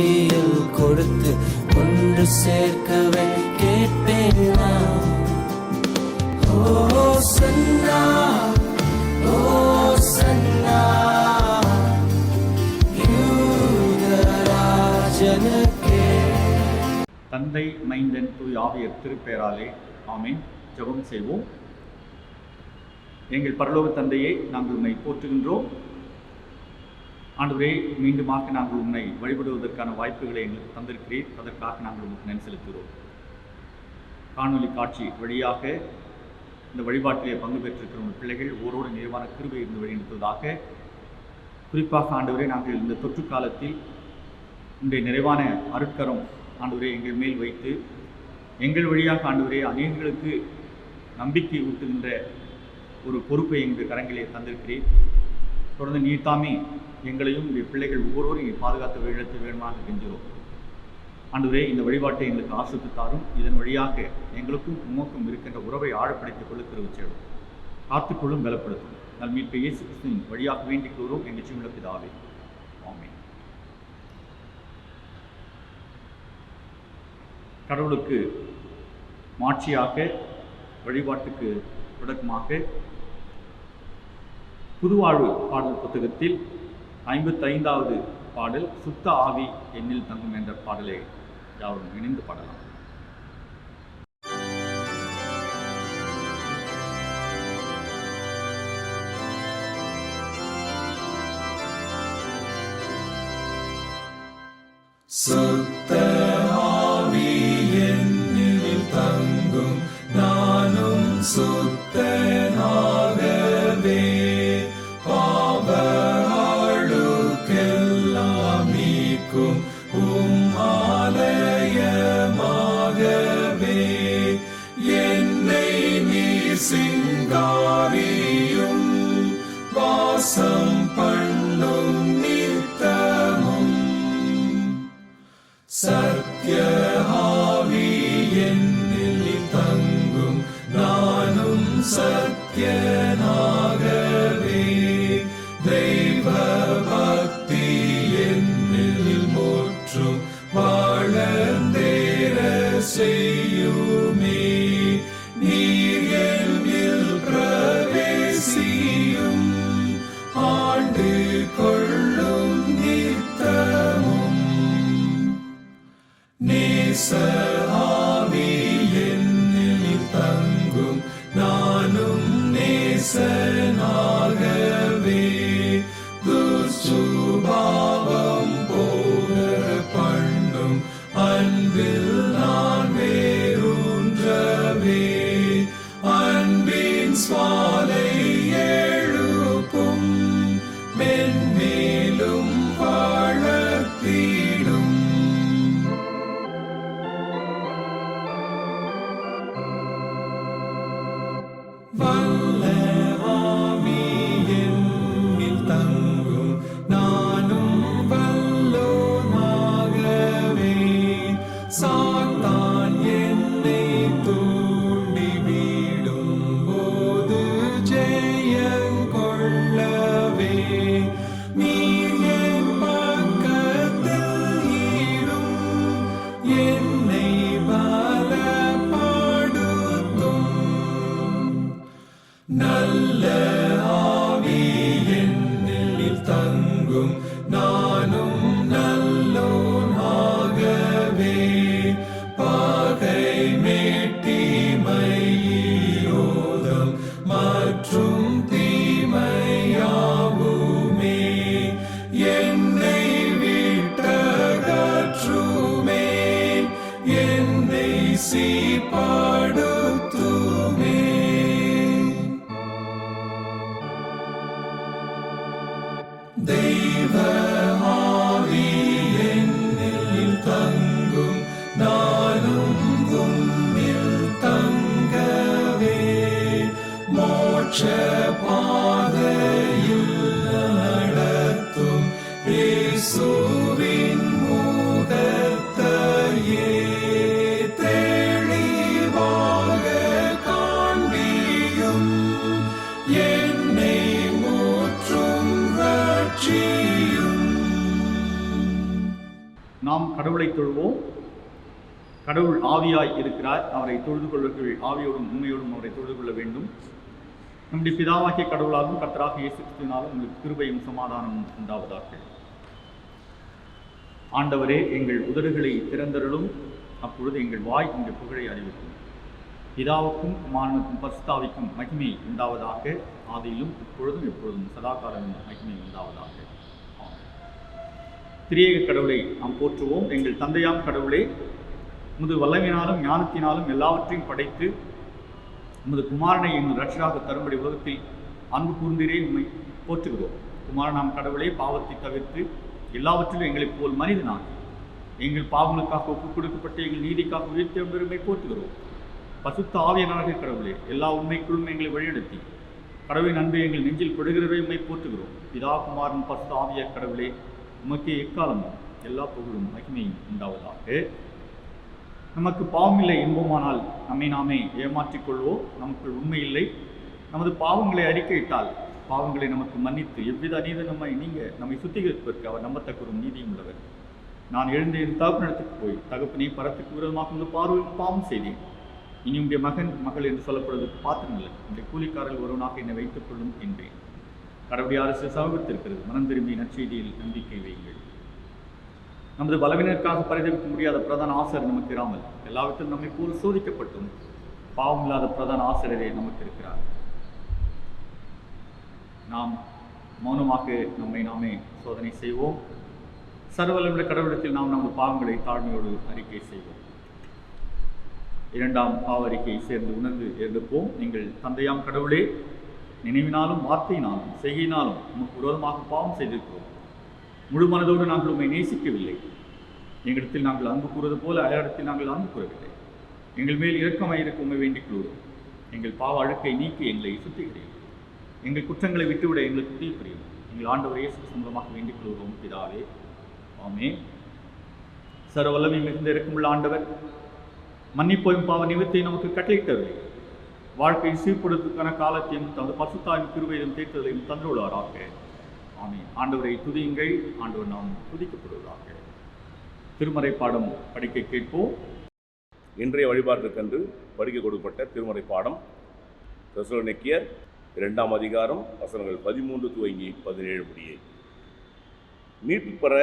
கையில் கொடுத்து ஒன்று சேர்க்கவே கேட்பேன் நான். ஓசன்னா ஓசன்னா யூதராஜனுக்கே. தந்தை மைந்தன் தூய் ஆவியர் திருப்பெயராலே ஆமீன். ஜெபம் செய்வோம். எங்கள் பரலோக தந்தையை நாங்கள் உம்மை போற்றுகின்றோம். ஆண்டவரே, மீண்டுமாக நாங்கள் உம்மை வழிபடுவதற்கான வாய்ப்புகளை எங்களுக்கு தந்திருக்கிறீர். அதற்காக நாங்கள் உங்களுக்கு நன்றி செலுத்துகிறோம். காணொலி காட்சி வழியாக இந்த வழிபாட்டிலே பங்கு பெற்றிருக்கிற உங்கள் பிள்ளைகள் ஓரோடு நிறைவான கிருபை இருந்து வழிநடத்துவதாக. குறிப்பாக ஆண்டவரே, நாங்கள் இந்த தொற்று காலத்தில் உங்களுடைய நிறைவான அருட்கரம் ஆண்டவரே எங்கள் மேல் வைத்து எங்கள் வழியாக ஆண்டவரே அநேகர்களுக்கு நம்பிக்கை ஊட்டுகின்ற ஒரு பொறுப்பை எங்கள் கரங்களிலே தந்திருக்கிறேன். தொடர்ந்து நீர் தாமே எங்களையும் உடைய பிள்ளைகள் ஒவ்வொருவரும் இங்கே பாதுகாத்து வழிநடத்த வேண்டுமாக கெஞ்சுகிறோம். ஆண்டவரே, இந்த வழிபாட்டை எங்களுக்கு ஆசிரித்து தாரும். இதன் வழியாக எங்களுக்கும் உமக்கும் இருக்கின்ற உறவை ஆழப்படுத்திக் கொள்ள கிருபை செய்யும். காத்துக்கொள்ளும் பலப்படுத்தும். நல் மீட்பு இயேசு கிறிஸ்துவின் வழியாக வேண்டிக் கொள்கிறோம் எங்கள் ஜீவனுள்ள பிதாவே. ஆமென். கடவுளுக்கு மாட்சியாக வழிபாட்டுக்கு தொடக்கமாக புதுவாழ்வு பாடல் புத்தகத்தில் 55வது பாடல் சுத்த ஆவி என்னில் தங்கும் என்ற பாடலை யாரும் இணைந்து பாடலாம். சுத்த ஆவி என்னில் தங்கும், நானும் சுத்தனாகவே, பாவ அழுக்கெல்லாம் நீக்கும் ஆலயமாகவே, என்னை நீர் சிங்காரியும் வாசம் பண்ணும் நித்தமும். சத்ய ஆவி என்னில் தங்கும், நானும் சத்யனாகவே, தெய்வ பக்தி என்னில் முற்றும் வளர்ந்தேற செய்யுமே. நீர் என்னில் பிரவேசியும், ஆண்டு கொள்ளும் நித்தமும். நேச ஆவி என்னில் தங்கும், நானும் நேசனாகவே, துர்சுபாவம் போக பண்ணும் அன்பில் நான் வேரூன்றவே, அன்பின் சுவாலை எழுப்பும், மென்மேலும் வளர்த்திடும். வல்ல ஆவி என்னில் தங்கும், நானும் வல்லோனாகவே, சாத்தான் என்னை தூண்டிவிடும் போது ஜெயங்கொள்ளவே, நீர் என் பக்கத்தில் இரும், என்னை பலப்படுத்தும். நல்ல ஆவி என்னில் தங்கும், நானும் நல்லோனாகவே, பகை மேட்டிமை ரோதம் மற்றும் தீமையாவுமே என்னை விட்டகற்றுமே, என்னை சீர்படுத்துமே. தெய்வ ஆவி என்னில் தங்கும், நானும் உம்மில் தங்கவே, மோட்ச பாதையில் நடத்தும் இயேசுவின் முகத்தையே தெளிவாக காண்பியும், என்னை முற்றும் ரட்சியும். நாம் கடவுளை தொழுவோம். கடவுள் ஆவியாய் இருக்கிறார். அவரை தொழுது கொள்வர்கள் ஆவியோடும் உண்மையோடும் அவரை தொழுது கொள்ள வேண்டும். நம்முடைய பிதாவாகிய கடவுளாலும் கர்த்தராகிய இயேசு கிறிஸ்துவினாலும் உங்களுக்கு கிருபையும் சமாதானமும் உண்டாவதாக. ஆண்டவரே, எங்கள் உதடுகளை திறந்தருளும், அப்பொழுது எங்கள் வாய் இந்த புகழை அறிவிக்கும். பிதாவுக்கும் குமாரனுக்கும் பரிசுத்தாவிக்கும் மகிமை உண்டாவதாக. ஆதியிலும் இப்பொழுதும் எப்பொழுதும் சதாகாலமும் மகிமை உண்டாவதாக. திரியேக கடவுளை நாம் போற்றுவோம். எங்கள் தந்தையாம் கடவுளே, உமது வல்லமையினாலும் ஞானத்தினாலும் எல்லாவற்றையும் படைத்து உமது குமாரனை எங்கள் ரட்சகராக தரும்படி உலகத்தில் அன்பு கூர்ந்தீரே உண்மை போற்றுகிறோம். குமாரனாம் கடவுளே, பாவத்தை தவிர்த்து எல்லாவற்றிலும் எங்களைப் போல் மனிதனாகி எங்கள் பாவங்களுக்காக ஒப்புக் கொடுக்கப்பட்டு எங்கள் நீதிக்காக உயிர்த்த பெருமை போற்றுகிறோம். பசுத்த ஆவியானவராகிய கடவுளே, எல்லா உண்மைக்குள்ளும் எங்களை வழிநடத்தி கடவுளின் அன்பை எங்கள் நெஞ்சில் கொடுகிறவை உண்மை போற்றுகிறோம். பிதா குமாரன் பசுத்த ஆவிய கடவுளே, உமக்கே எக்காலமும் எல்லா புகழும் மகிமையும் உண்டாவதாக. நமக்கு பாவமில்லை என்போமானால் நம்மை நாமே ஏமாற்றிக் கொள்வோம். நமக்குள் உண்மை இல்லை. நமது பாவங்களை அறிக்கையிட்டால் பாவங்களை நமக்கு மன்னித்து எவ்வித அநீதி நம்மை சுத்திகரிப்பதற்கு அவர் நம்பத்தக்கரும் நீதியும் உள்ளவர். நான் எழுந்து என் தகப்பனிடத்துக்கு போய், தகப்பனை பரத்துக்கு விரோதமாக இந்த பார்வையில் பாவம் செய்தேன். இனி உடைய மகள் என்று சொல்லப்படுவதற்கு பாத்திரமில்லை. இந்த கூலிக்காரர்கள் ஒருவனாக என்னை வைத்துக் கொள்ளும் என்றேன். கடவுளுடைய அரசு சமூகத்திருக்கிறது. மனம் திரும்பி நற்செய்தியில் நம்பிக்கை வையுங்கள். நமது பலவினருக்காக பரிதவிக்க முடியாத பிரதான ஆசிரியர் நமக்கு இராமல் எல்லாவற்றிலும் நம்மை போல் சோதிக்கப்பட்டும் பாவம் இல்லாத பிரதான ஆசிரியரே நமக்கு இருக்கிறார். நாம் மௌனமாக நம்மை நாமே சோதனை செய்வோம். சர்வவல்லமையுள்ள கடவுளத்தில் நாம் நமது பாவங்களை தாழ்மையோடு அறிக்கை செய்வோம். இரண்டாம் பாவ அறிக்கையை சேர்ந்து உணர்ந்து எழுப்போம். நீங்கள் தந்தையாம் கடவுளே, நினைவினாலும் வார்த்தையினாலும் செய்கையினாலும் நமக்கு விரோதமாக பாவம் செய்திருக்கிறோம். முழு மனதோடு நாங்கள் உண்மை நேசிக்கவில்லை. எங்களிடத்தில் நாங்கள் அன்பு கூறுவது போல அயலிடத்தில் நாங்கள் அன்பு கூறவில்லை. எங்கள் மேல் இரக்கமாயிருக்க உண்மை வேண்டிக் கொள்வோம். எங்கள் பாவ அழுக்கை நீக்கி எங்களை சுத்திகரியும். எங்கள் குற்றங்களை விட்டுவிட எங்களுக்கு உதவி புரியும். எங்கள் ஆண்டவர் இயேசு சொந்தமாக வேண்டிக் கொள்வோம் பிதாவே, ஆமென். சர்வ வல்லமை மிகுந்த இரக்கமுள்ள ஆண்டவர் மன்னிப்போயும் பாவ நிவர்த்தியை நமக்கு கட்டளையிட்டவில்லை. வாழ்க்கையை சீர்படுத்துவதற்கான காலத்தையும் தமது பசுத்தாவின் கிருபையிலும் தீர்த்ததையும் தந்துள்ளாராக. ஆமென். ஆண்டவரை துதியுங்கள். ஆண்டவர் நாம் துதிக்கப்படுவதாக. திருமறை பாடம் படிக்க கேட்போம். இன்றைய வழிபாட்டிற்கென்று படிக்க கொடுக்கப்பட்ட திருமறை பாடம் தெசலோனிக்கேயர் 2ஆம் அதிகாரம் வசனங்கள் 13 துவங்கி 17 முடியே. மீட்பு பெற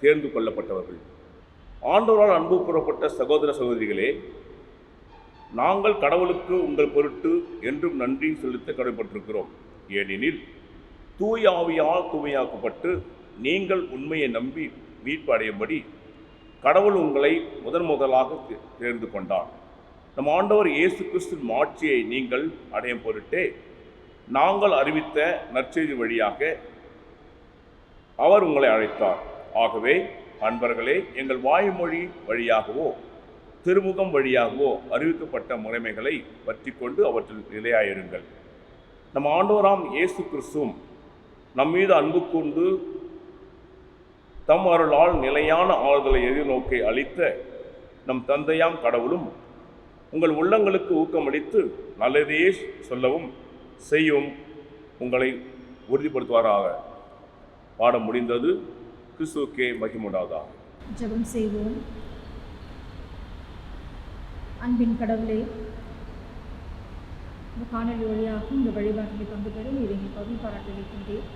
தேர்ந்து கொள்ளப்பட்டவர்கள், ஆண்டவரால் அன்பு கூறப்பட்ட சகோதர சகோதரிகளே, நாங்கள் கடவுளுக்கு உங்கள் பொருட்டு என்றும் நன்றி செலுத்த கடமைப்பட்டிருக்கிறோம். ஏனெனில் தூய ஆவியால் தூய்மையாக்கப்பட்டு நீங்கள் உண்மையை நம்பி மீட்பு அடையும்படி கடவுள் உங்களை முதலாக தேர்ந்து கொண்டார். நம் ஆண்டவர் இயேசு கிறிஸ்துவின் மாட்சியை நீங்கள் அடையும் பொருட்டே நாங்கள் அறிவித்த நற்செய்தி வழியாக அவர் உங்களை அழைத்தார். ஆகவே அன்பர்களே, எங்கள் வாய்மொழி வழியாகவோ திருமுகம் வழியாகவோ அறிவிக்கப்பட்ட முறைமைகளை பற்றி கொண்டு அவற்றில் நிலையாயிருங்கள். நம் ஆண்டவராம் இயேசு கிறிஸ்துவும் நம்மீது அன்பு கொண்டு தம் அருளால் நிலையான ஆறுதலை எதிர்நோக்கை அளித்த நம் தந்தையாம் கடவுளும் உங்கள் உள்ளங்களுக்கு ஊக்கமளித்து நல்லதையே சொல்லவும் செய்யும் உங்களை உறுதிப்படுத்துவாராக. பாடம் முடிந்தது. கிறிஸ்துவுக்கே மகிமுண்டாவதாக. ஜெபம் செய்வோம். அன்பின் கடவுளே, இந்த காணொலி வழியாக இந்த வழிபாட்டில் பங்கு பெறும் இதை பகுதி பாராட்டி வைக்கின்றேன்.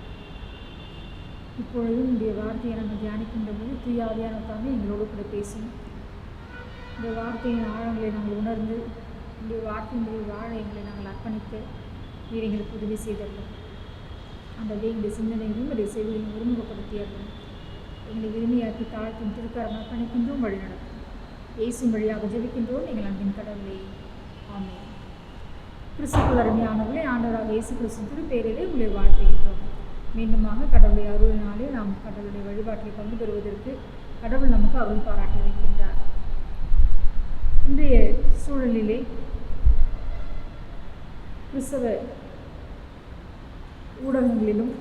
இப்பொழுதும் இந்த வார்த்தையை நாங்கள் தியானிக்கின்ற போது தூய ஆவியானவராக எங்களோடு கூட பேசும். இந்த வார்த்தையின் ஆழங்களை நாங்கள் உணர்ந்து இந்த வார்த்தையினுடைய வாழ எங்களை நாங்கள் அர்ப்பணிக்க நீர் எங்களுக்கு உதவி செய்தோம். அந்த எங்களுடைய சிந்தனைகளும் என்னுடைய செய்திகளையும் ஒருமுகப்படுத்தியர்கள் எங்களை விரும்பியாக்கி தாழ்த்தின் திருக்காரம் அர்ப்பணிக்கின்றோம், வழி நடக்கும். இயேசுவின் வழியாக ஜெபிக்கின்றோம் எங்கள் அன்பின் கடவுளே, ஆமென். கிறிஸ்துவுக்குள் அருமையானவர்களே, ஆண்டவராக இயேசு கிறிஸ்து திருப்பெயரிலே உங்களை வாழ்த்துகின்றோம். மீண்டுமாக கடவுளுடைய அருளினாலே நாம் கடவுளுடைய வழிபாட்டில் பங்கு பெறுவதற்கு கடவுள் நமக்கு அருள் பாராட்டி வைக்கின்றார். இன்றைய சூழலிலே கிறிஸ்தவ ஊடகங்களிலும்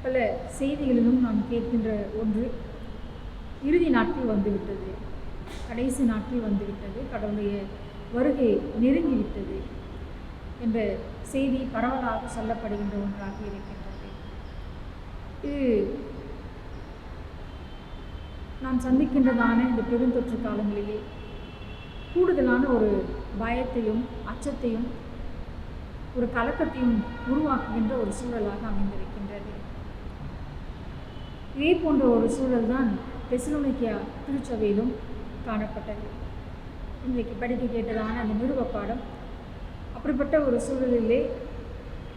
பல செய்திகளிலும் நாம் கேட்கின்ற ஒன்று, இறுதி நாட்கள் வந்துவிட்டது, கடைசி நாட்கள் வந்துவிட்டது, கடவுளுடைய வருகை நெருங்கிவிட்டது என்ற செய்தி பரவலாக சொல்லப்படுகின்ற ஒன்றாக இருக்கின்றது. இது நாம் சந்திக்கின்றதான இந்த பெருந்தொற்று காலங்களிலே கூடுதலான ஒரு பயத்தையும் அச்சத்தையும் ஒரு கலக்கத்தையும் உருவாக்குகின்ற ஒரு சூழலாக அமைந்திருக்கின்றது. இதே போன்ற ஒரு சூழல் தான் தெசலோனிக்கே திருச்சபையிலும் காணப்பட்டது. இன்றைக்கு படிக்க கேட்டதான அந்த நிருப பாடம் அப்படிப்பட்ட ஒரு சூழலிலே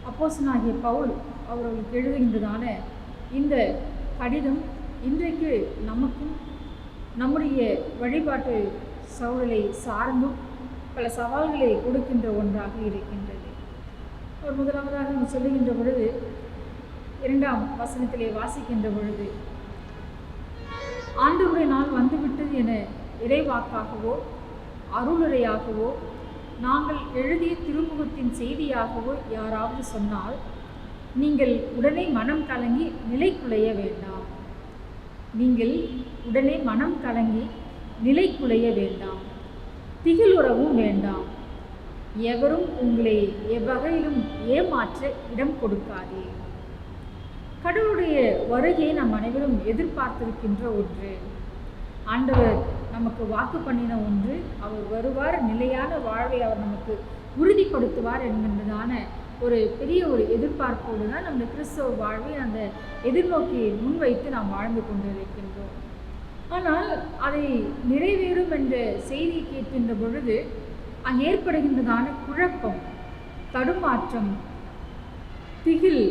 அப்போஸ்தலனாகிய பவுல் அவர்களுக்கு எழுதுகின்றதான இந்த கடிதம் இன்றைக்கு நமக்கும் நம்முடைய வழிபாட்டு சூழலை சார்ந்தும் பல சவால்களை கொடுக்கின்ற ஒன்றாக இருக்கின்றது. அவர் முதலாவதாக சொல்லுகின்ற பொழுது 2ஆம் வசனத்திலே வாசிக்கின்ற பொழுது, ஆண்டவருடைய நாள் வந்துவிட்டது என இறைவாக்காகவோ அருளுரையாகவோ நாங்கள் எழுதிய திருமுகத்தின் செய்தியாகவோ யாராவது சொன்னால் நீங்கள் உடனே மனம் கலங்கி நிலை குலைய வேண்டாம். நீங்கள் உடனே மனம் கலங்கி நிலை குலைய வேண்டாம், திகிலுறவும் வேண்டாம். எவரும் உங்களை எவ்வகையிலும் ஏமாற்ற இடம் கொடுக்காதே. கடவுளுடைய வருகையை நம் அனைவரும் எதிர்பார்த்திருக்கின்ற ஒன்று. ஆண்டவர் நமக்கு வாக்கு பண்ணின ஒன்று. அவர் வருவார், நிலையான வாழ்வை அவர் நமக்கு உறுதிப்படுத்துவார் என்கின்றதான ஒரு பெரிய ஒரு எதிர்பார்ப்போடு தான் நம்ம கிறிஸ்தவ வாழ்வை அந்த எதிர்நோக்கி முன்வைத்து நாம் வாழ்ந்து கொண்டிருக்கின்றோம். ஆனால் அதை நிறைவேறும் என்ற செய்தி கேட்கின்ற பொழுது அங்கே ஏற்படுகின்றதான குழப்பம், தடுமாற்றம், திகில்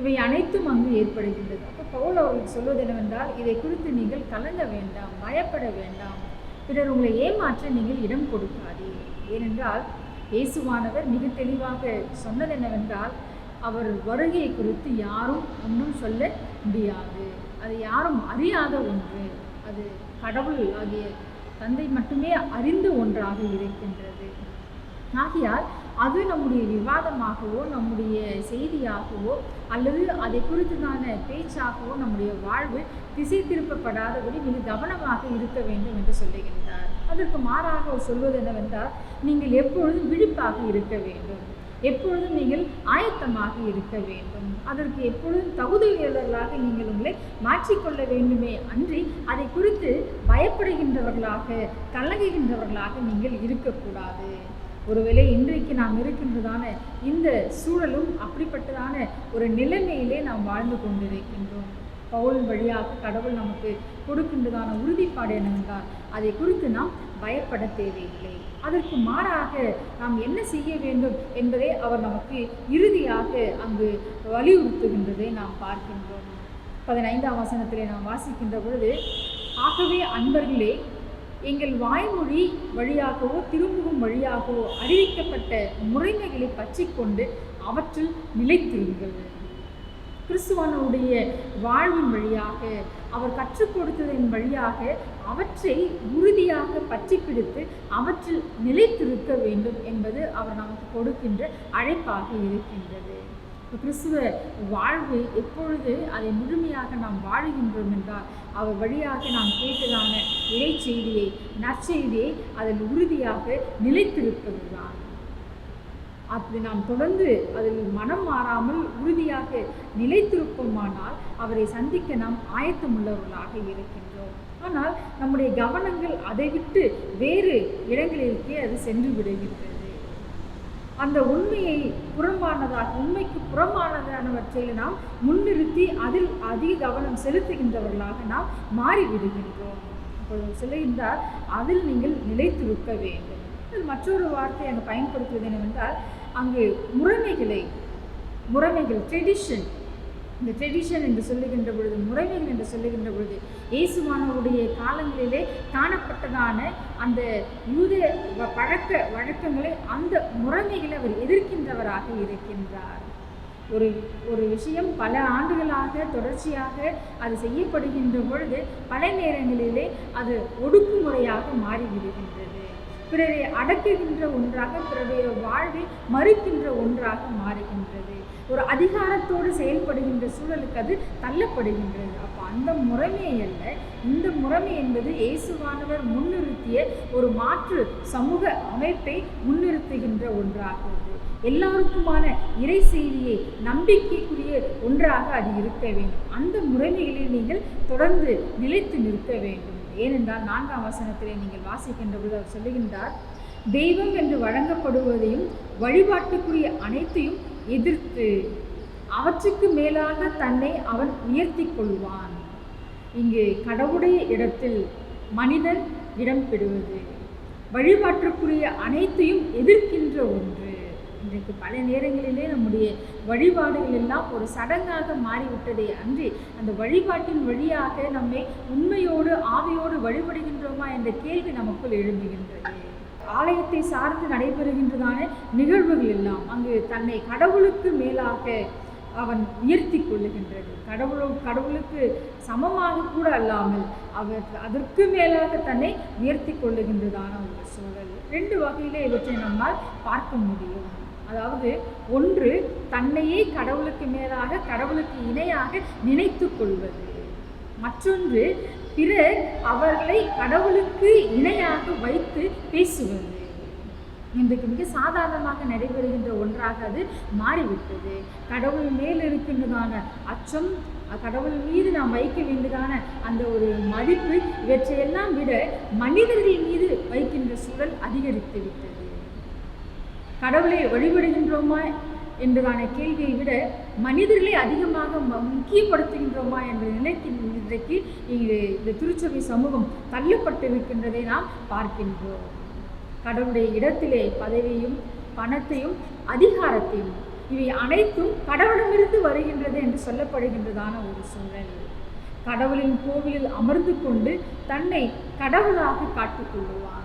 இவை அனைத்தும் அங்கு ஏற்படுகின்றது. அப்போ பவுல் அவர்களுக்கு சொல்வது என்னவென்றால், இதை குறித்து நீங்கள் கலங்க வேண்டாம், பயப்பட வேண்டாம், பிறர் உங்களை ஏமாற்ற நீங்கள் இடம் கொடுக்காதீர்கள். ஏனென்றால் இயேசுவானவர் மிக தெளிவாக சொன்னது என்னவென்றால், அவர் வருகை குறித்து யாரும் ஒன்றும் சொல்ல முடியாது. அது யாரும் அறியாத ஒன்று. அது கடவுள் ஆகிய தந்தை மட்டுமே அறிந்த ஒன்றாக இருக்கின்றது. ஆகையால் அது நம்முடைய விவாதமாகவோ நம்முடைய செய்தியாகவோ அல்லது அதை குறித்ததான பேச்சாகவோ நம்முடைய வாழ்வு திசை திருப்பப்படாதபடி மிக கவனமாக இருக்க வேண்டும் என்று சொல்லுகின்றார். அதற்கு மாறாக அவர் சொல்வது என்னவென்றால், நீங்கள் எப்பொழுதும் விழிப்பாக இருக்க வேண்டும், எப்பொழுதும் நீங்கள் ஆயத்தமாக இருக்க வேண்டும், அதற்கு எப்பொழுதும் தகுதியுள்ளவர்களாக நீங்கள் உங்களை மாற்றிக்கொள்ள வேண்டுமே அன்றி அதை குறித்து பயப்படுகின்றவர்களாக கலங்குகின்றவர்களாக நீங்கள் இருக்கக்கூடாது. ஒருவேளை இன்றைக்கு நாம் இருக்கின்றதான இந்த சூழலும் அப்படிப்பட்டதான ஒரு நிலைமையிலே நாம் வாழ்ந்து கொண்டிருக்கின்றோம். பவுல் வழியாக கடவுள் நமக்கு கொடுக்கின்றதான உறுதிப்பாடு என்னவென்றால், அதை குறித்து நாம் பயப்பட தேவையில்லை. அதற்கு மாறாக நாம் என்ன செய்ய வேண்டும் என்பதை அவர் நமக்கு இறுதியாக அங்கு வலியுறுத்துகின்றதை நாம் பார்க்கின்றோம். 15ஆம் வசனத்திலே நாம் வாசிக்கின்ற பொழுது, ஆகவே அன்பர்களே, எங்கள் வாய்மொழி வழியாகவோ திருமுகம் வழியாகவோ அறிவிக்கப்பட்ட முறைமைகளை பற்றி கொண்டு அவற்றில் நிலைத்திருங்கள். கிறிஸ்துவனுடைய வாழ்வின் வழியாக அவர் கற்றுக் கொடுத்ததன் வழியாக அவற்றை உறுதியாக பற்றி பிடித்து அவற்றில் நிலைத்திருக்க வேண்டும் என்பது அவர் நமக்கு கொடுக்கின்ற அழைப்பாக இருக்கின்றது. கிறிஸ்துவ வாழ்வு எப்பொழுது அதை முழுமையாக நாம் வாழுகின்றோம் என்றால், அவர் வழியாக நாம் கேட்டதான இறை செய்தியை, நற்செய்தியை அதில் உறுதியாக நிலைத்திருப்பதுதான். அப்படி நாம் தொடர்ந்து அதில் மனம் மாறாமல் உறுதியாக நிலைத்திருப்போமானால் அவரை சந்திக்க நாம் ஆயத்தமுள்ளவர்களாக இருக்கின்றோம். ஆனால் நம்முடைய கவனங்கள் அதை விட்டு வேறு இடங்களிற்கே அது சென்று விடுகின்றது. அந்த உண்மையை உண்மைக்கு புறம்பானதானவற்றையில் நாம் முன்னிறுத்தி அதில் அதிக கவனம் செலுத்துகின்றவர்களாக நாம் மாறிவிடுகின்றோம். அப்பொழுது சொல்லுகின்றார், அதில் நீங்கள் நிலைத்திருக்க வேண்டும். மற்றொரு வார்த்தை அங்கு பயன்படுத்துவது என்னவென்றால், அங்கு முறைமைகள் ட்ரெடிஷன், இந்த ட்ரெடிஷன் என்று சொல்லுகின்ற பொழுது, முறைமைகள் என்று சொல்லுகின்ற பொழுது, இயேசுவானவருடைய காலங்களிலே காணப்பட்டதான அந்த யூத பழக்க வழக்கங்களை, அந்த முறைமைகளை அவர் எதிர்க்கின்றவராக இருக்கின்றார். ஒரு விஷயம் பல ஆண்டுகளாக தொடர்ச்சியாக அது செய்யப்படுகின்ற பொழுது பல நேரங்களிலே அது ஒடுக்குமுறையாக மாறிவிடுகின்றது. பிறரை அடக்குகின்ற ஒன்றாக, பிறருடைய வாழ்வை மறுக்கின்ற ஒன்றாக மாறுகின்றது. ஒரு அதிகாரத்தோடு செயல்படுகின்ற சூழலுக்கு அது தள்ளப்படுகின்றது. அப்போ அந்த முறைமை அல்ல, இந்த முறைமை என்பது இயேசுவானவர் முன்னிறுத்திய ஒரு மாற்று சமூக அமைப்பை முன்னிறுத்துகின்ற ஒன்றாகிறது. எல்லாருக்குமான இறை செய்தியை நம்பிக்கைக்குரிய ஒன்றாக அது இருக்க வேண்டும். அந்த முறைமைகளில் நீங்கள் தொடர்ந்து நிலைத்து நிற்க வேண்டும். ஏனென்றால் 4ஆம் வசனத்திலே நீங்கள் வாசிக்கின்ற பொழுது அவர் சொல்லுகின்றார், தெய்வம் என்று வழங்கப்படுவதையும் வழிபாட்டுக்குரிய அனைத்தையும் எதிர்த்து அவற்றுக்கு மேலாக தன்னை அவன் உயர்த்தி கொள்வான். இங்கு கடவுளுடைய இடத்தில் மனிதன் இடம் பெறுவது வழிபாட்டுக்குரிய அனைத்தையும் எதிர்க்கின்ற ஒன்று. இன்றைக்கு பல நேரங்களிலே நம்முடைய வழிபாடுகள் எல்லாம் ஒரு சடங்காக மாறிவிட்டதே அன்றி அந்த வழிபாட்டின் வழியாக நம்மை உண்மையோடு ஆவியோடு வழிபடுகின்றோமா என்ற கேள்வி நமக்குள் எழும்புகின்றது. ஆலயத்தை சார்ந்து நடைபெறுகின்றதான நிகழ்வுகள் எல்லாம் அங்கு தன்னை கடவுளுக்கு மேலாக அவன் உயர்த்தி கொள்ளுகின்றது. கடவுளுக்கு சமமாக கூட அல்லாமல் அவர் அதற்கு மேலாக தன்னை உயர்த்தி கொள்ளுகின்றதான ஒரு சூழல். 2 வகையிலே இவற்றை நம்மால் பார்க்க முடியும். அதாவது ஒன்று, தன்னையே கடவுளுக்கு மேலாக கடவுளுக்கு இணையாக நினைத்து கொள்வது. மற்றொன்று, பிறர் அவர்களை கடவுளுக்கு இணையாக வைத்து பேசுவது. இன்றைக்கு மிக சாதாரணமாக நடைபெறுகின்ற ஒன்றாக அது மாறிவிட்டது. கடவுள் மேல் இருக்கின்றதான அச்சம், கடவுள் மீது நாம் வைக்க வேண்டியதான அந்த ஒரு மதிப்பு, இவற்றையெல்லாம் விட மனிதர்கள் மீது வைக்கின்ற சூழல் அதிகரித்து விட்டது. கடவுளை வழிபடுகின்றோமா என்பதான கேள்வியை விட மனிதர்களை அதிகமாக முக்கியப்படுத்துகின்றோமா என்ற நிலைக்கு இன்றைக்கு இந்த திருச்சபை சமூகம் தள்ளப்பட்டிருக்கின்றதை நாம் பார்க்கின்றோம். கடவுளுடைய இடத்திலே பதவியும் பணத்தையும் அதிகாரத்தையும் இவை அனைத்தும் கடவுளிடமிருந்து வருகின்றது என்று சொல்லப்படுகின்றதான ஒரு சூழல். கடவுளின் கோவிலில் அமர்ந்து கொண்டு தன்னை கடவுளாக காட்டிக்கொள்ளுவார்.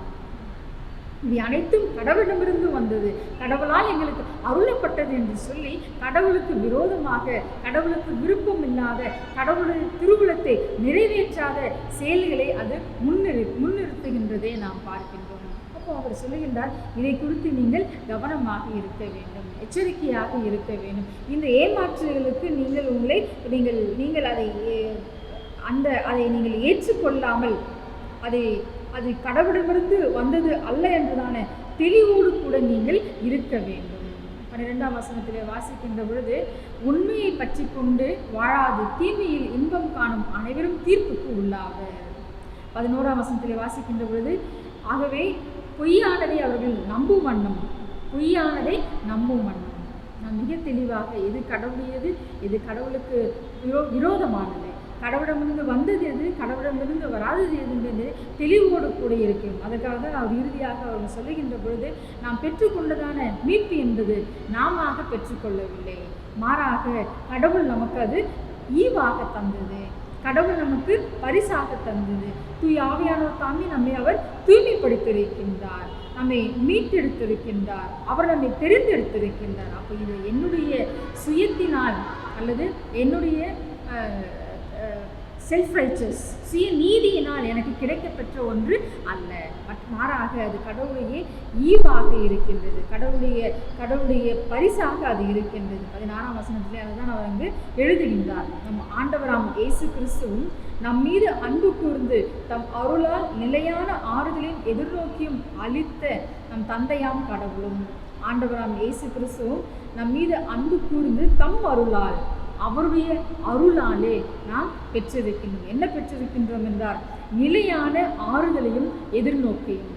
இவை அனைத்தும் கடவுளிடமிருந்து வந்தது, கடவுளால் எங்களுக்கு அருளப்பட்டது என்று சொல்லி கடவுளுக்கு விரோதமாக, கடவுளுக்கு விருப்பம் இல்லாத, கடவுளுடைய திருவுளத்தை நிறைவேற்றாத செயல்களை அது முன்னிறுத்துகின்றதை நாம் பார்க்கின்றோம். அப்போ அவர் சொல்லுகின்றார், இதை குறித்து நீங்கள் கவனமாக இருக்க வேண்டும், எச்சரிக்கையாக இருக்க வேண்டும். இந்த ஏமாற்றுகளுக்கு நீங்கள் அதை நீங்கள் ஏற்றுக்கொள்ளாமல் அது கடவுளிடமிருந்து வந்தது அல்ல என்றுதான தெளிவோடு கூட நீங்கள் இருக்க வேண்டும். 12ஆம் வசனத்திலே வாசிக்கின்ற பொழுது, உண்மையை பற்றி கொண்டு வாழாது தீமையில் இன்பம் காணும் அனைவரும் தீர்ப்புக்கு உள்ளாவர். 11ஆம் வசனத்திலே வாசிக்கின்ற பொழுது, ஆகவே பொய்யானதை அவர்கள் நம்பும் வண்ணம், பொய்யானதை நம்பும் வண்ணம். நான் மிக தெளிவாக எது கடவுளுடையது, எது கடவுளுக்கு விரோதமானது, கடவுளிடமிருந்து வந்தது எது, கடவுளிடமிருந்து வராதது எது என்பது தெளிவோடு கூட இருக்கும். அதற்காக தான் அவர் இறுதியாக அவர் சொல்லுகின்ற பொழுது, நாம் பெற்றுக்கொண்டதான மீட்பு என்பது நாம பெற்றுக்கொள்ளவில்லை, மாறாக கடவுள் நமக்கு அது ஈவாக தந்தது, கடவுள் நமக்கு பரிசாக தந்தது. தூய் ஆவியானவர் தாமே நம்மை அவர் தூய்மைப்படுத்தியிருக்கின்றார், நம்மை மீட்டெடுத்திருக்கின்றார், அவர் நம்மை தெரிந்தெடுத்திருக்கின்றார். அப்போ இது என்னுடைய சுயத்தினால் அல்லது என்னுடைய செல்ஃப் ரைச்சஸ் சுய நீதியினால் எனக்கு கிடைக்கப்பெற்ற ஒன்று அல்ல, மாறாக அது கடவுளையே ஈவாக இருக்கின்றது, கடவுளுடைய பரிசாக அது இருக்கின்றது. 16ஆம் வசனத்திலே அதுதான் அவர் அங்கு எழுதுகின்றார். நம் ஆண்டவராம் இயேசு கிறிஸ்துவும் நம் மீது அன்பு கூர்ந்து தம் அருளால் நிலையான ஆறுதலின் எதிர்நோக்கியும் அளித்த நம் தந்தையாம் கடவுளும். ஆண்டவராம் இயேசு கிறிஸ்துவும் நம் மீது அன்பு கூர்ந்து தம் அருளால், அவருடைய அருளாலே நாம் பெற்றிருக்கின்றோம். என்ன பெற்றிருக்கின்றோம் என்றால், நிலையான ஆறுதலையும் எதிர்நோக்கியும்,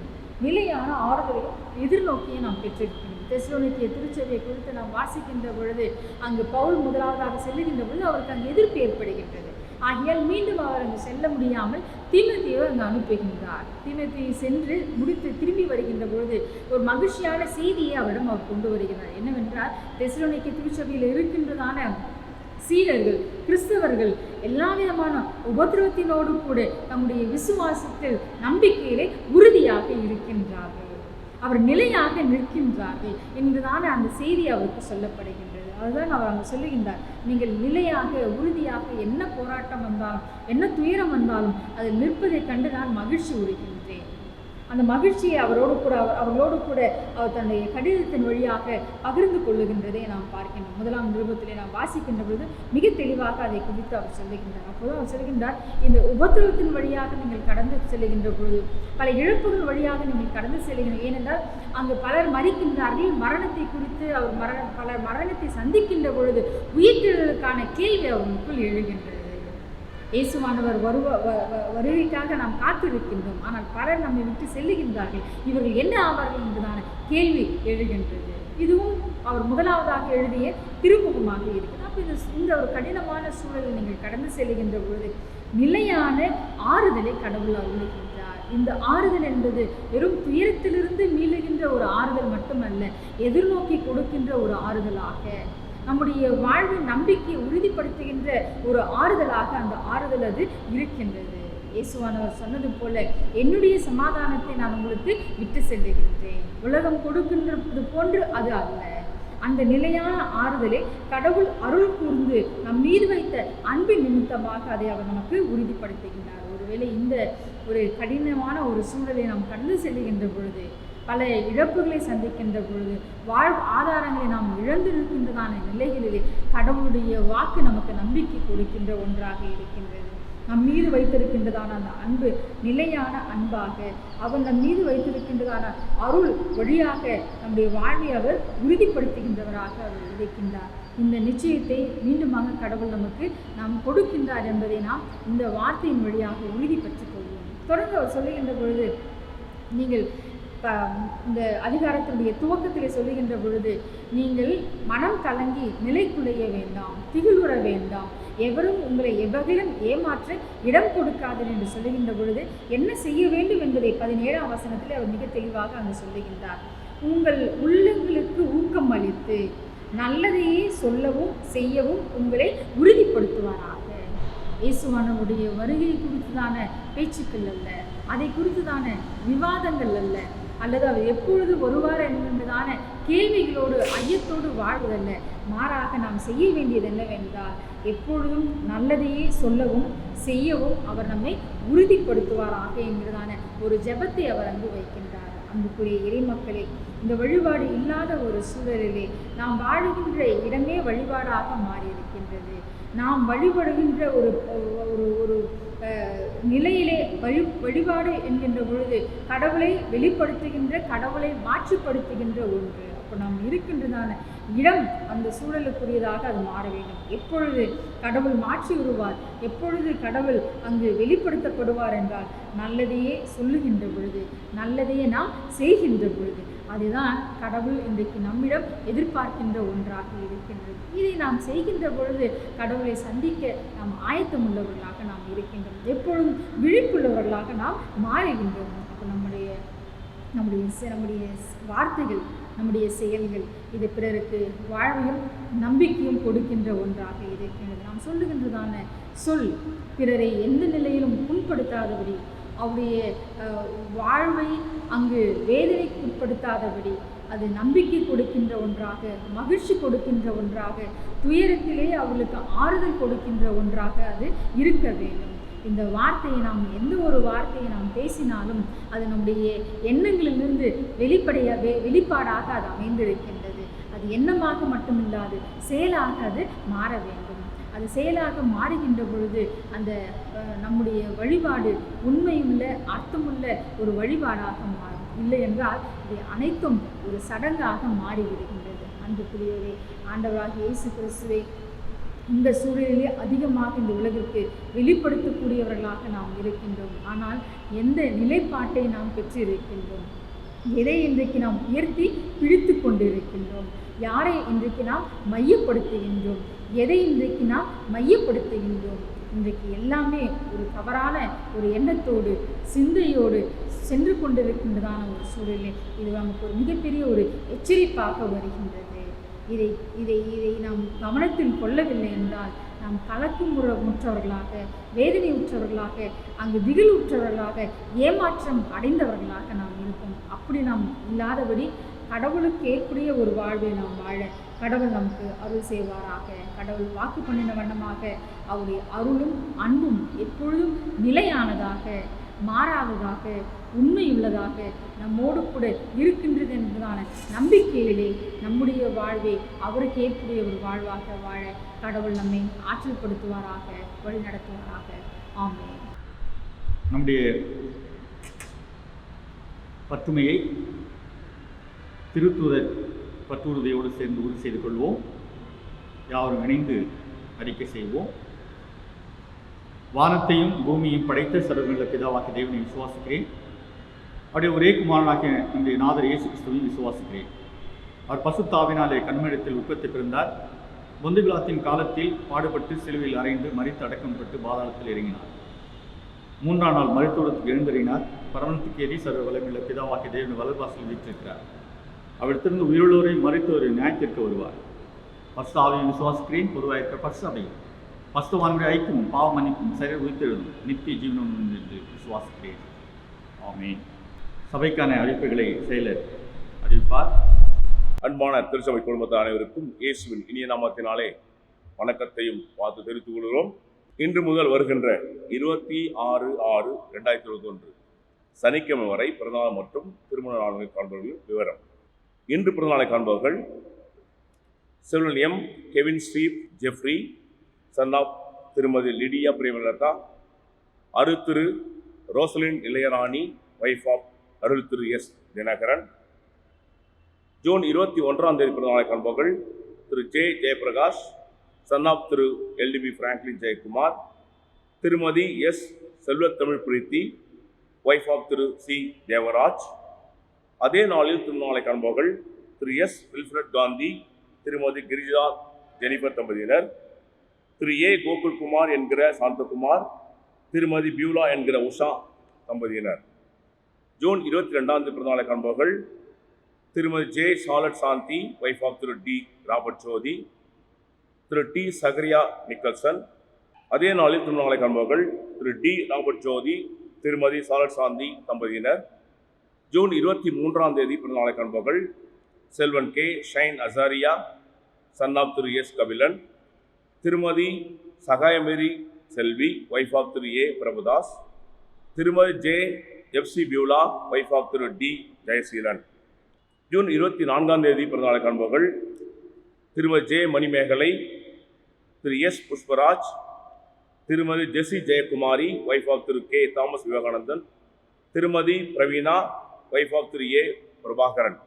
நிலையான ஆறுதலையும் எதிர்நோக்கியும் நாம் பெற்றிருக்கின்றோம். தெசலோனிக்கேய திருச்சபையை குறித்து நாம் வாசிக்கின்ற பொழுது, அங்கு பவுல் முதலாவதாக செல்லுகின்ற பொழுது அவருக்கு அங்கு எதிர்ப்பு ஏற்படுகின்றது. ஆகையால் மீண்டும் அவர் அங்கு செல்ல முடியாமல் தீமோத்தேயுவை அங்கு அனுப்புகின்றார். தீமோத்தேயு சென்று முடித்து திரும்பி வருகின்ற பொழுது ஒரு மகிழ்ச்சியான செய்தியை அவரிடம் அவர் கொண்டு வருகிறார். என்னவென்றால், தெசலோனிக்கேய திருச்சபையில் இருக்கின்றதான சீடர்கள், கிறிஸ்தவர்கள் எல்லா விதமான உபத்திரவத்தினோடு கூட தம்முடைய விசுவாசத்தில் நம்பிக்கையிலே உறுதியாக இருக்கின்றார்கள், அவர் நிலையாக நிற்கின்றார்கள் என்றுதான அந்த செய்தி அவருக்கு சொல்லப்படுகின்றது. அதுதான் அவர் அங்கு சொல்லுகின்றார், நீங்கள் நிலையாக உறுதியாக என்ன போராட்டம் வந்தாலும் என்ன துயரம் வந்தாலும் அதில் நிற்பதை கண்டு நான் மகிழ்ச்சி உறுகின்றேன். அந்த மகிழ்ச்சியை அவர்களோடு கூட அவர் தன்னுடைய கடிதத்தின் வழியாக பகிர்ந்து கொள்ளுகின்றதை நாம் பார்க்கின்றோம். 1ஆம் நிருபத்திலே நாம் வாசிக்கின்ற பொழுது மிக தெளிவாக அதை குறித்து அவர் சொல்லுகின்றார். அப்போது அவர் சொல்கின்றார், இந்த உபத்திரவத்தின் வழியாக நீங்கள் கடந்து செல்லுகின்ற பொழுது, பல இழப்புகள் வழியாக நீங்கள் கடந்து செல்லுகின்ற, ஏனென்றால் அங்கு பலர் மரிக்கின்றார்கள். மரணத்தை குறித்து அவர் பலர் மரணத்தை சந்திக்கின்ற பொழுது உயிர்த்தெழுதலுக்கான கேள்வி அவர்களுக்குள் எழுகின்றது. இயேசுவானவர் வருகைக்காக நாம் காத்திருக்கின்றோம், ஆனால் பலர் நம்மை விட்டு செல்லுகின்றார்கள், இவர்கள் என்ன ஆவார்கள் என்பதான கேள்வி எழுகின்றது. இதுவும் அவர் முதலாவதாக எழுதிய திருமுகமாக இருக்கிறது. அப்போ இந்த ஒரு கடினமான சூழலில் நீங்கள் கடந்து செல்லுகின்ற பொழுது நிலையான ஆறுதலை கடவுள் அருளுகின்றார். இந்த ஆறுதல் என்பது வெறும் துயரத்திலிருந்து மீளுகின்ற ஒரு ஆறுதல் மட்டுமல்ல, எதிர்நோக்கி கொடுக்கின்ற ஒரு ஆறுதலாக, நம்முடைய வாழ்வின் நம்பிக்கையை உறுதிப்படுத்துகின்ற ஒரு ஆறுதலாக அந்த ஆறுதல் அது இருக்கின்றது. இயேசுவானவர் சொன்னது போல, என்னுடைய சமாதானத்தை நான் உங்களுக்கு விட்டு செல்லுகின்றேன், உலகம் கொடுக்கின்றது போன்று அது அல்ல. அந்த நிலையான ஆறுதலை கடவுள் அருள் கூர்ந்து நம் மீது வைத்த அன்பின் நிமித்தமாக அதை அவர் நமக்கு உறுதிப்படுத்துகின்றார். ஒருவேளை இந்த ஒரு கடினமான ஒரு சூழலை நாம் கடந்து செல்லுகின்ற பொழுது, பல இழப்புகளை சந்திக்கின்ற பொழுது, ஆதாரங்களை நாம் இழந்திருக்கின்றதான நிலைகளிலே கடவுளுடைய வாக்கு நமக்கு நம்பிக்கை கொடுக்கின்ற ஒன்றாக இருக்கின்றது. நம் மீது வைத்திருக்கின்றதான அந்த அன்பு நிலையான அன்பாக, அவர் நம் மீது வைத்திருக்கின்றதான அருள் வழியாக நம்முடைய வாழ்வை அவர் உறுதிப்படுத்துகின்றவராக அவர் விதைக்கின்றார். இந்த நிச்சயத்தை மீண்டுமாக கடவுள் நமக்கு நாம் கொடுக்கின்றார் என்பதை நாம் இந்த வார்த்தையின் வழியாக உறுதிப்பற்றுக் கொள்வோம். தொடர்ந்து அவர் சொல்லுகின்ற பொழுது, நீங்கள் இந்த அதிகாரத்தினுடைய துவக்கத்திலே சொல்லுகின்ற பொழுது, நீங்கள் மனம் கலங்கி நிலை குலைய வேண்டாம், திகிலுற வேண்டாம், எவரும் உங்களை எவ்வகையிலும் ஏமாற்ற இடம் கொடுக்காதீர்கள் என்று சொல்லுகின்ற பொழுது என்ன செய்ய வேண்டும் என்பதை 17ஆம் வசனத்தில் அவர் மிக தெளிவாக அங்கு சொல்லுகின்றார். உங்கள் உள்ளங்களுக்கு ஊக்கம் அளித்து நல்லதையே சொல்லவும் செய்யவும் உங்களை உறுதிப்படுத்துவாராக. இயேசுவானவருடைய வருகை குறித்துதான பேச்சுக்கள் அல்ல, அதை குறித்துதான விவாதங்கள் அல்ல, அல்லது அவர் எப்பொழுது வருவார் என்பதான கேள்விகளோடு ஐயத்தோடு வாழ்வதல்ல. மாறாக நாம் செய்ய வேண்டியது என்னவென்றால், எப்பொழுதும் நல்லதையே சொல்லவும் செய்யவும் அவர் நம்மை உறுதிப்படுத்துவாராக என்கிறதான ஒரு ஜெபத்தை அவர் அங்கு வைக்கின்றார். அன்புக்குரிய இறைமக்களே, இந்த வழிபாடு இல்லாத ஒரு சூழலிலே நாம் வாழுகின்ற இடமே வழிபாடாக மாறியிருக்கின்றது. நாம் வழிபடுகின்ற ஒரு ஒரு நிலையிலே வழிபாடு என்கின்ற பொழுது கடவுளை வெளிப்படுத்துகின்ற, கடவுளை மாற்றுப்படுத்துகின்ற ஒன்று. அப்போ நாம் இருக்கின்றதான இடம் அந்த சூழலுக்குரியதாக அது மாற வேண்டும். எப்பொழுது கடவுள் மாற்றி வருவார், எப்பொழுது கடவுள் அங்கு வெளிப்படுத்தப்படுவார் என்றால், நல்லதையே சொல்லுகின்ற பொழுது, நல்லதையே நாம் செய்கின்ற பொழுது. அதுதான் கடவுள் இன்றைக்கு நம்மிடம் எதிர்பார்க்கின்ற ஒன்றாக இருக்கின்றது. இதை நாம் செய்கின்ற பொழுது கடவுளை சந்திக்க நாம் ஆயத்தமுள்ளவர்களாக நாம் இருக்கின்றோம், எப்பொழுதும் விழிப்புள்ளவர்களாக நாம் மாறுகின்றோம். அப்போ நம்முடைய வார்த்தைகள், நம்முடைய செயல்கள் இது பிறருக்கு வாழ்வையும் நம்பிக்கையும் கொடுக்கின்ற ஒன்றாக இருக்கின்றது. நாம் சொல்லுகின்றதான சொல் பிறரை எந்த நிலையிலும் புண்படுத்தாதபடி, அவருடைய வாழ்வை அங்கு வேதனைக்குட்படுத்தாதபடி, அது நம்பிக்கை கொடுக்கின்ற ஒன்றாக, மகிழ்ச்சி கொடுக்கின்ற ஒன்றாக, துயரத்திலே அவர்களுக்கு ஆறுதல் கொடுக்கின்ற ஒன்றாக அது இருக்க வேண்டும். இந்த வார்த்தையை நாம், எந்த ஒரு வார்த்தையை நாம் பேசினாலும் அது நம்முடைய எண்ணங்களிலிருந்து வெளிப்பாடாக அது அமைந்திருக்கின்றது. அது எண்ணமாக மட்டுமில்லாது செயலாக அது மாற வேண்டும். அது செயலாக மாறுகின்ற பொழுது அந்த நம்முடைய வழிபாடு உண்மையுள்ள, அர்த்தமுள்ள ஒரு வழிபாடாக மாறும். இல்லை என்றால் இது அனைத்தும் ஒரு சடங்காக மாறிவிடுகின்றது. அன்புக்குரியவரே, ஆண்டவராகிய இயேசு கிறிஸ்துவை இந்த சூழலிலே அதிகமாக இந்த உலகிற்கு வெளிப்படுத்தக்கூடியவர்களாக நாம் இருக்கின்றோம். ஆனால் எந்த நிலைப்பாட்டை நாம் பெற்றிருக்கின்றோம்? எதை இன்றைக்கு நாம் உயர்த்தி பிடித்து கொண்டிருக்கின்றோம்? யாரை இன்றைக்கு நாம் மையப்படுத்துகின்றோம்? எதை இன்றைக்கு நாம் மையப்படுத்துகின்றோம்? இன்றைக்கு எல்லாமே ஒரு தவறான ஒரு எண்ணத்தோடு, சிந்தையோடு சென்று கொண்டிருக்கின்றதான ஒரு சூழலில் இது நமக்கு ஒரு மிகப்பெரிய ஒரு எச்சரிப்பாக வருகின்றது. இதை நாம் கவனத்தில் கொள்ளவில்லை என்றால் நாம் கலக்கும் முற்றவர்களாக, வேதனை உற்றவர்களாக, அங்கு திகில் உற்றவர்களாக, ஏமாற்றம் அடைந்தவர்களாக நாம் இருப்போம். அப்படி நாம் இல்லாதபடி கடவுளுக்கு ஏற்புடைய ஒரு வாழ்வை நாம் வாழ கடவுள் நமக்கு அருள் செய்வாராக. கடவுள் வாக்கு பண்ணின வண்ணமாக அவருடைய அருளும் அன்பும் எப்பொழுதும் நிலையானதாக, மாறாததாக, உண்மையுள்ளதாக, நம்மோடு கூட இருக்கின்றது என்பதான நம்பிக்கையிலே நம்முடைய வாழ்வை அவருக்கு ஏற்புடைய ஒரு வாழ்வாக வாழ கடவுள் நம்மை ஆற்றல்படுத்துவாராக, வழி நடத்துவாராக. ஆமென். நம்முடைய பற்றுமையை திருத்தூதர் பற்றுறுதியோடு சேர்ந்து உறுதி செய்து கொள்வோம். யாவரும் இணைந்து அறிக்கை செய்வோம். வானத்தையும் பூமியையும் படைத்த சர்வவல்ல பிதாவாகிய தேவனை விசுவாசிக்கிறேன். அவருடைய ஒரே குமாரனாகிய நம்முடைய நாதர் இயேசு கிறிஸ்துவையும் விசுவாசிக்கிறேன். அவர் பசுத்தாவினாலே கண்மனிடத்தில் உற்பத்தி பிறந்தார். பொந்துவிலாத்தின் காலத்தில் பாடுபட்டு சிலுவையில் அறைந்து மரித்து அடக்கம்பட்டு பாதாளத்தில் இறங்கினார். 3ஆம் நாள் மருத்துவத்துக்கு எழுந்தறினார். பரமத்துக்கு ஏறி சர்வ வல்லமையுள்ள பிதாவாகிய தேவன் வலதுபாசில் வீற்றிருக்கிறார். அவரிடத்திலிருந்து உயிருள்ளோரை மரித்தோரை நியாயத்திற்கு வருவார். பசுத்தாவியை விசுவாசிக்கிறேன். பொதுவாக இருக்கிற பசுசபையும் பசுத்தவான்களுடைய ஐக்கியமும் பாவ மன்னிப்பும் சரீர உயிர்த்தெழுதும் நித்திய ஜீவனும் என்று விசுவாசிக்கிறேன். ஆமென். சபைக்கான அறிவிப்புகளை செயலர் அறிவிப்பார். அன்பான திருச்சபை குடும்பத்தார் அனைவருக்கும் இயேசுவின் இனிய நாமத்தினாலே வணக்கத்தையும் பார்த்து தெரிவித்துக் கொள்கிறோம். இன்று முதல் வருகின்ற 26/6/2021 சனிக்கிழமை வரை பிறந்தநாள் மற்றும் திருமண நாளை காண்பவர்கள் விவரம். இன்று பிறந்தநாளை காண்பவர்கள் செல்வன் M Kevin Steve Jeffrey, son of திருமதி லிடியா பிரேமலதா, அருள் திரு ரோசலின் இளையராணி, வைஃப் ஆஃப் அருள் திரு எஸ் தினகரன். ஜூன் 21ஆம் தேதி பிறந்தநாளை காண்பவர்கள் திரு ஜே ஜெயபிரகாஷ், சன் ஆஃப் திரு எல்டிபி பிராங்க்லின் ஜெயக்குமார், திருமதி S Selvathamizh Preethi, wife of திரு சி தேவராஜ். அதே நாளில் திருநாளை காண்பவர்கள் திரு எஸ் வில்ஃப்ரட் காந்தி, திருமதி கிரிஜா ஜெனிபர் தம்பதியினர், திரு ஏ கோகுல்குமார் என்கிற சாந்தகுமார், திருமதி பியூலா என்கிற உஷா தம்பதியினர். ஜூன் 22ஆம் தேதி பிறந்தநாளை காண்பவர்கள் திருமதி J Charlotte Shanthi, wife of திரு டி ராபர்ட் ஜோதி, திரு டி சகரியா நிக்கல்சன். அதே நாளில் திருநாளை காண்பவர்கள் திரு டி ராபர்ட் ஜோதி, திருமதி சாலட் சாந்தி தம்பதியினர். ஜூன் 23ஆம் தேதி பிறந்தநாளை காண்பவர்கள் செல்வன் K Shine Azariah, son of திரு எஸ் கபிலன், திருமதி சகாயமேரி செல்வி, வைஃப் ஆஃப் திரு ஏ பிரபுதாஸ், திருமதி J FC Beulah, wife of திரு டி ஜெயசீலன். ஜூன் 24ஆம் தேதி பிறந்தநாளை காண்பவர்கள் திருமதி ஜே மணிமேகலை, திரு எஸ் புஷ்பராஜ், திருமதி ஜெசி ஜெயக்குமாரி, வைஃப் ஆஃப் திரு கே தாமஸ் விவேகானந்தன், திருமதி பிரவீனா, வைஃப் ஆஃப் திரு ஏ பிரபாகரன்.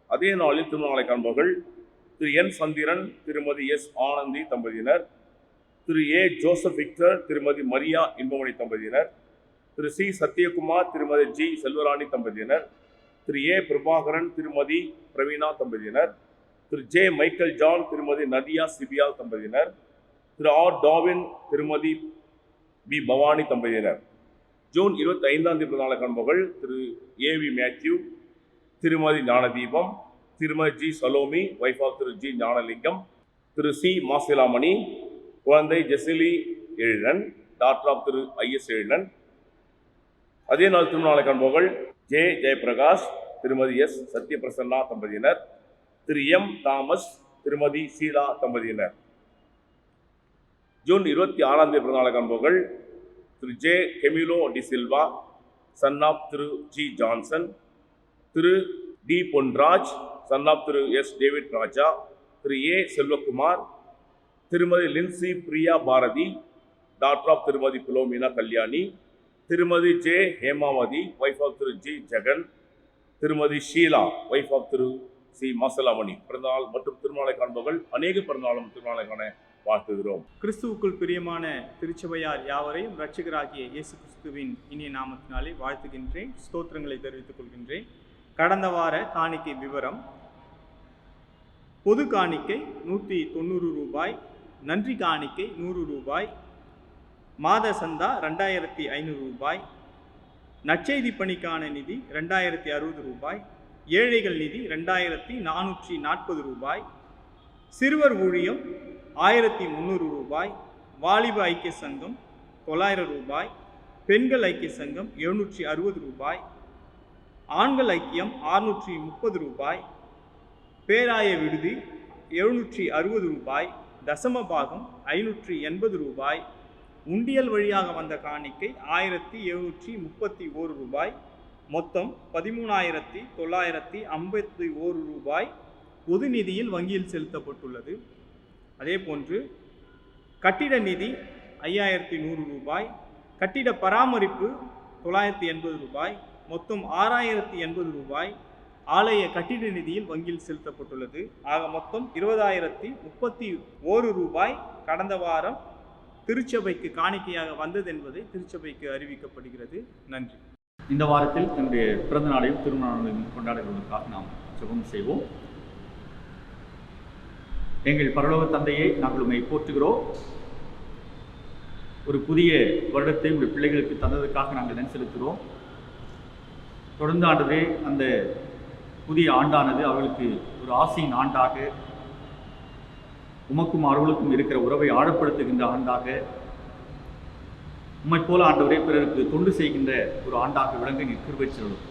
அதே நாளில் திருநாளை காண்பவர்கள் திரு என் சந்திரன், திருமதி எஸ் ஆனந்தி தம்பதியினர், திரு ஏ ஜோசப் விக்டர், திருமதி மரியா இன்பமணி தம்பதியினர், திரு சி சத்யகுமார், திருமதி ஜி செல்வராணி தம்பதியினர், திரு ஏ பிரபாகரன், திருமதி பிரவீனா தம்பதியினர், திரு ஜே மைக்கேல் ஜான், திருமதி நதியா சிபியால் தம்பதியினர், திரு ஆர் டாவின், திருமதி பி பவானி தம்பதியினர். ஜூன் 25ஆம் தேதி பிறந்தநாளை காண்பவர்கள் திரு ஏ வி மேத்யூ, திருமதி ஞானதீபம், திருமதி ஜி சலோமி, வைஃப் ஆஃப் திரு ஜி ஞானலிங்கம், திரு சி மாசிலாமணி, குழந்தை ஜெசிலி எழிலன், டாக்டர் ஆஃப் திரு ஐஎஸ் எழிலன். அதே நாள் திருநாளை காண்பவர்கள் ஜே ஜெயபிரகாஷ், திருமதி எஸ் சத்யபிரசன்னா தம்பதியினர், திரு எம் தாமஸ், திருமதி ஷீலா தம்பதியினர். ஜூன் 26ஆம் தேதி பிறந்தநாளை காண்பவர்கள் திரு J Camillo De Silva, son of திரு ஜி ஜான்சன், திரு டி பொன்ராஜ், சன் ஆஃப் திரு எஸ் டேவிட் ராஜா, திரு ஏ செல்வகுமார், திருமதி Lincy Priya Bharathi, daughter of திருமதி பிலோமினா கல்யாணி, திருமதி ஜே ஹேமாவதி, வைஃப் ஆஃப் திரு ஜி ஜெகன், திருமதி ஷீலா, வைஃப் ஆஃப் திரு சி மாசலாமணி. பிறந்தநாள் மற்றும் திருநாளை காண்பவர்கள் அநேக பிறந்தநாளும் திருநாளை காண வாழ்த்துகிறோம். கிறிஸ்துவுக்குள் பிரியமான திருச்சபையார் யாவரையும் இரட்சகராகிய இயேசு கிறிஸ்துவின் இனிய நாமத்தினாலே வாழ்த்துகின்றேன், ஸ்தோத்திரங்களை தெரிவித்துக் கொள்கின்றேன். கடந்த வார காணிக்கை விவரம்: பொது காணிக்கை 190 ரூபாய், நன்றி காணிக்கை 100 ரூபாய், மாத சந்தா 2500 ரூபாய், நற்செய்தி பணிக்கான நிதி 2060 ரூபாய், ஏழைகள் நிதி 2440 ரூபாய், சிறுவர் ஊழியம் 1300 ரூபாய், வாலிப ஐக்கிய சங்கம் 900 ரூபாய், பெண்கள் ஐக்கிய சங்கம் 760 ரூபாய், ஆண்கள் ஐக்கியம் 630 ரூபாய், பேராய விடுதி 760 ரூபாய், தசம பாகம் 580 ரூபாய், உண்டியல் வழியாக வந்த காணிக்கை 1731 ரூபாய். மொத்தம் 13,951 ரூபாய் பொது நிதியில் வங்கியில் செலுத்தப்பட்டுள்ளது. அதே போன்று கட்டிட நிதி 5100 ரூபாய், கட்டிட பராமரிப்பு 980 ரூபாய், மொத்தம் 6080 ரூபாய் ஆலய கட்டிட நிதியில் வங்கியில் செலுத்தப்பட்டுள்ளது. ஆக மொத்தம் 20,031 ரூபாய் கடந்த வாரம் திருச்சபைக்கு காணிக்கையாக வந்தது என்பதை திருச்சபைக்கு அறிவிக்கப்படுகிறது. நன்றி. இந்த வாரத்தில் தன்னுடைய பிறந்த நாளையும் திருமண நாளையும் கொண்டாடுவதற்காக நாம் ஜெபம் செய்வோம். எங்கள் பரலோக தந்தையை நாங்கள் உம்மை போற்றுகிறோம். ஒரு புதிய வருடத்தை உங்கள் பிள்ளைகளுக்கு தந்ததற்காக நாங்கள் நன்றி செலுத்துகிறோம். தொடர்ந்து ஆண்டவரே, அந்த புதிய ஆண்டானது அவர்களுக்கு ஒரு ஆசையின் ஆண்டாக, உமக்கும் அவர்களுக்கும் இருக்கிற உறவை ஆழப்படுத்துகின்ற ஆண்டாக, உம்மை போல ஆண்டவரே பிறருக்கு தொண்டு செய்கின்ற ஒரு ஆண்டாக விளங்க நீர் கிருபை செய்யும்.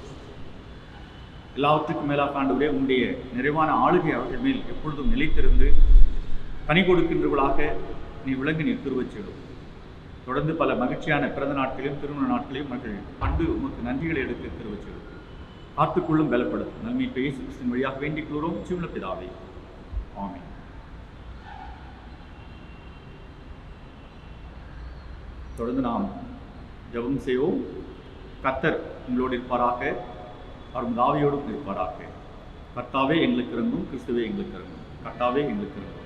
எல்லாவற்றுக்கும் மேலாக ஆண்டவரே, உங்களுடைய நிறைவான ஆளுகை அவர்கள் மேல் எப்பொழுதும் நிலைத்திருந்து கனி கொடுக்கின்றவர்களாக நீ விளங்க நீர் கிருபை செய்யும். தொடர்ந்து பல மகிழ்ச்சியான பிறந்த நாட்களையும் திருமண நாட்களையும் மக்கள் கண்டு உமக்கு நன்றிகளை எடுக்க கிருபை செய்யும். காத்துக்குள்ளும் பலப்படுத்தும். நன்மையை இயேசு கிறிஸ்துவின் வழியாக வேண்டிக் கொள்கிறோம் ஜீவனுள்ள பிதாவே. ஆமென். தொடர்ந்து நாம் ஜெபம் செய்வோம். கர்த்தர் உங்களோடு இருப்பாராக, அவர் ஆவியோடும் இருப்பாராக. கர்த்தாவே எங்களுக்கு இறங்கும், கிறிஸ்துவே எங்களுக்கு இறங்கும். கர்த்தாவே எங்களுக்கு இறங்கும்.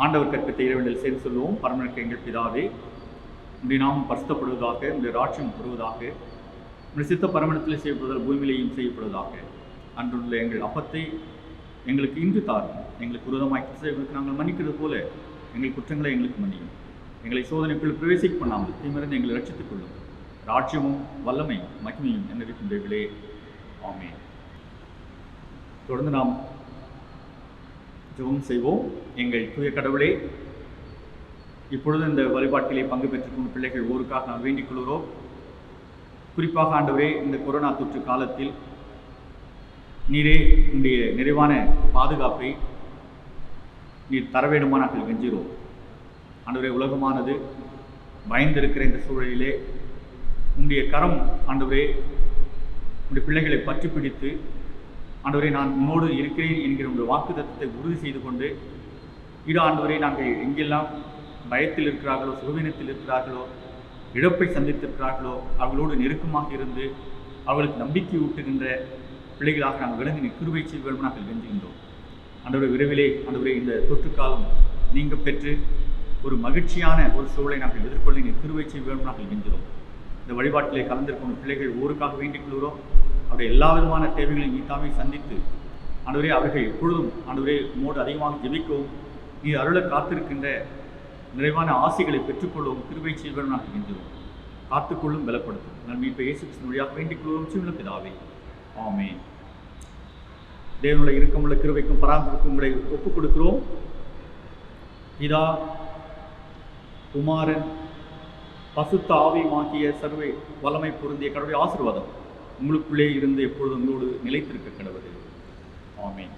ஆண்டவர் கற்பித்த இறைவனில் சேர்ந்து சொல்லுவோம். பரமனுக்கு எங்கள் பிதாவே, உடைய நாமம் பரிசுத்தப்படுவதாக, உடைய ராட்சியம் வருவதாக, உடைய சித்த பரமணத்தில் செய்யப்படுவதால் பூமியிலேயும் செய்யப்படுவதாக. அன்றுள்ள எங்கள் அப்பத்தை எங்களுக்கு இன்று தாரும். எங்களுக்கு விரோதமாய் கிறிஸ்தவர்களுக்கு நாங்கள் மன்னிக்கிறது போல எங்கள் குற்றங்களை எங்களுக்கு மன்னியும். எங்களை சோதனைக்குள் பிரவேசிக்க பண்ணாமல் தீமிருந்து எங்களை ரட்சித்துக் கொள்ளும். ராட்சியமும் வல்லமையும் மகிமையும் என்னிருக்கின்றீர்களே. ஆமென். தொடர்ந்து நாம் ஜெபம் செய்வோம். எங்கள் தூய கடவுளே, இப்பொழுது இந்த வழிபாட்டிலே பங்கு பெற்றுக்கொண்ட பிள்ளைகள் ஊருக்காக நாம் வேண்டிக் கொள்கிறோம். குறிப்பாக ஆண்டவரே, இந்த கொரோனா தொற்று காலத்தில் நீரே உடைய நிறைவான பாதுகாப்பை நீர் தர வேண்டுமா நாங்கள் கெஞ்சுகிறோம். ஆண்டவரே, உலகமானது பயந்திருக்கிற இந்த சூழலிலே உங்களுடைய கரம் ஆண்டவரே உங்களுடைய பிள்ளைகளை பற்றி பிடித்து, ஆண்டவரே நான் உன்னோடு இருக்கிறேன் என்கிற உங்களுடைய வாக்குத்தத்தத்தை உறுதி செய்து கொண்டு, ஆண்டவரே நாங்கள் எங்கெல்லாம் பயத்தில் இருக்கிறார்களோ, சுகவீனத்தில் இருக்கிறார்களோ, இழப்பை சந்தித்திருக்கிறார்களோ அவர்களோடு நெருக்கமாக இருந்து அவர்களுக்கு நம்பிக்கை ஊட்டுகின்ற பிள்ளைகளாக நாங்கள் விளங்கி கிருபை செய்வோம் நாங்கள் வெஞ்சுகின்றோம். ஆண்டவரே, விரைவிலே ஆண்டவரே இந்த தொற்றுக்காலம் நீங்க பெற்று ஒரு மகிழ்ச்சியான ஒரு சூழலை நாங்கள் எதிர்கொள்ள நீர் கிருபை செய்வோம் நாங்கள் வெஞ்சுகிறோம். இந்த வழிபாட்டிலே கலந்திருக்கும் பிள்ளைகள் ஊருக்காக வேண்டிக் கொள்கிறோம். அவருடைய எல்லா விதமான தேவைகளையும் நீத்தாமே சந்தித்து ஆண்டவரே அவர்கள் எப்பொழுதும் ஆண்டவரே உம்மோடு அதிகமாக ஜெபிக்கவும் நீர் அருள காத்திருக்கின்ற நிறைவான ஆசைகளை பெற்றுக்கொள்ளவும் கிருபை செய்வோம் நாங்கள் வெஞ்சுகிறோம். காத்துக்கொள்ளும் பலப்படுத்தும். நன்மை இப்போ இயேசு கிறிஸ்துவின் வழியாக வேண்டிக் கொள்வோம் ஜீவனுள்ள பிதாவே. ஆமென். தேவனுடைய இருக்கமுள்ள கிருபைக்கும் பராமரிப்புக்கும் உங்களை ஒப்புக் கொடுக்கிறோம். பிதா, குமாரன், பசுத்த ஆவியுமாகிய சர்வை வல்லமை பொருந்திய கடவுளுடைய ஆசீர்வாதம் உங்களுக்குள்ளே இருந்து எப்பொழுதும் உங்களோடு நிலைத்திருக்க கடவுளே. ஆமென்.